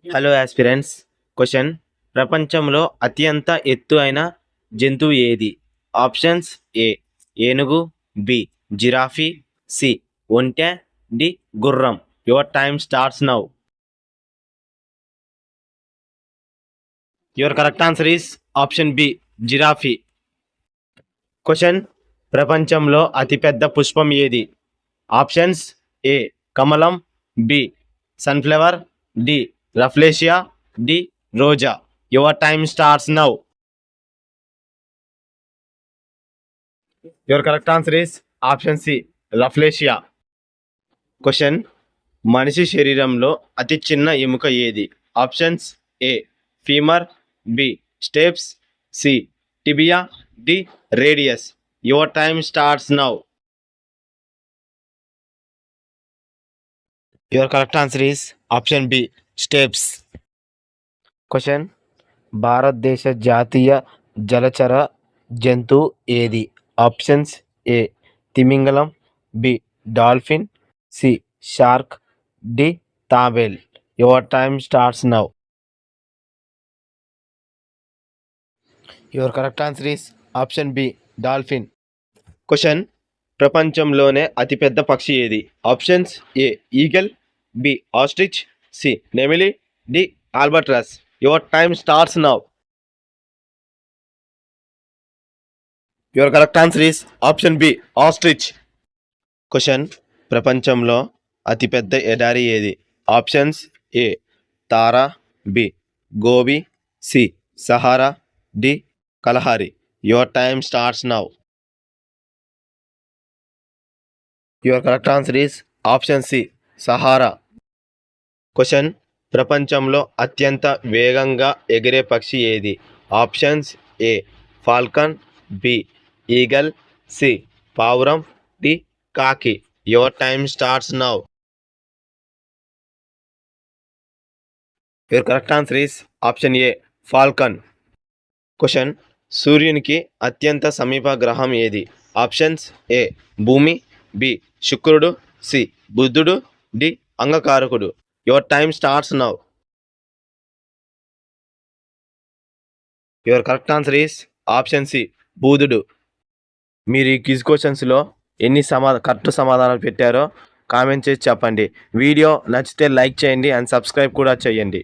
Hello aspirants. Question: ప్రపంచంలో అత్యంత ఎత్తు అయిన జంతువు ఏది? ఆప్షన్స్: ఏ ఏనుగు, బి జిరాఫీ, సి ఒంటె, డి గుర్రం. Your time starts now. Your correct answer is option B giraffe. Question: ప్రపంచంలో అతిపెద్ద పుష్పం ఏది? ఆప్షన్స్: ఏ కమలం, B sunflower, D rafflesia, D రోజా. Your time starts now. Your correct answer is option C rafflesia. Question: మనిషి శరీరంలో అతి చిన్న ఎముక ఏది? Options: A femur, B stapes, C tibia, D radius. Your time starts now. Your correct answer is option B stapes. Question: భారతదేశ జాతీయ జలచర జంతువు ఏది? ఆప్షన్స్: ఏ తిమింగలం, B dolphin, C shark, D తాబేల్. Your time starts now. Your correct answer is option B dolphin. Question: ప్రపంచంలోనే అతిపెద్ద పక్షి ఏది? Options: A eagle, B ostrich, C నెమిలి, D albatross. Your time starts now. Your correct answer is option B ostrich. Question: ప్రపంచంలో అతిపెద్ద ఎడారి ఏది? Options: A Thar, B Gobi, C Sahara, D Kalahari. Your time starts now. Your correct answer is option C Sahara. Question: ప్రపంచంలో అత్యంత వేగంగా ఎగిరే పక్షి ఏది? Options: A falcon, B eagle, C పావురం, డి కాకి. Your time starts now. Your correct answer is option A falcon. Question: సూర్యునికి అత్యంత సమీప గ్రహం ఏది? ఆప్షన్స్: ఏ భూమి, బి శుక్రుడు, సి బుధుడు, డి అంగకారకుడు. Your time starts now. Your correct answer is option C బుధుడు. మీరు ఈ క్విజ్ క్వశ్చన్స్లో ఎన్ని కరెక్ట్ సమాధానాలు పెట్టారో కామెంట్ చేసి చెప్పండి. వీడియో నచ్చితే లైక్ చేయండి అండ్ సబ్స్క్రైబ్ కూడా చేయండి.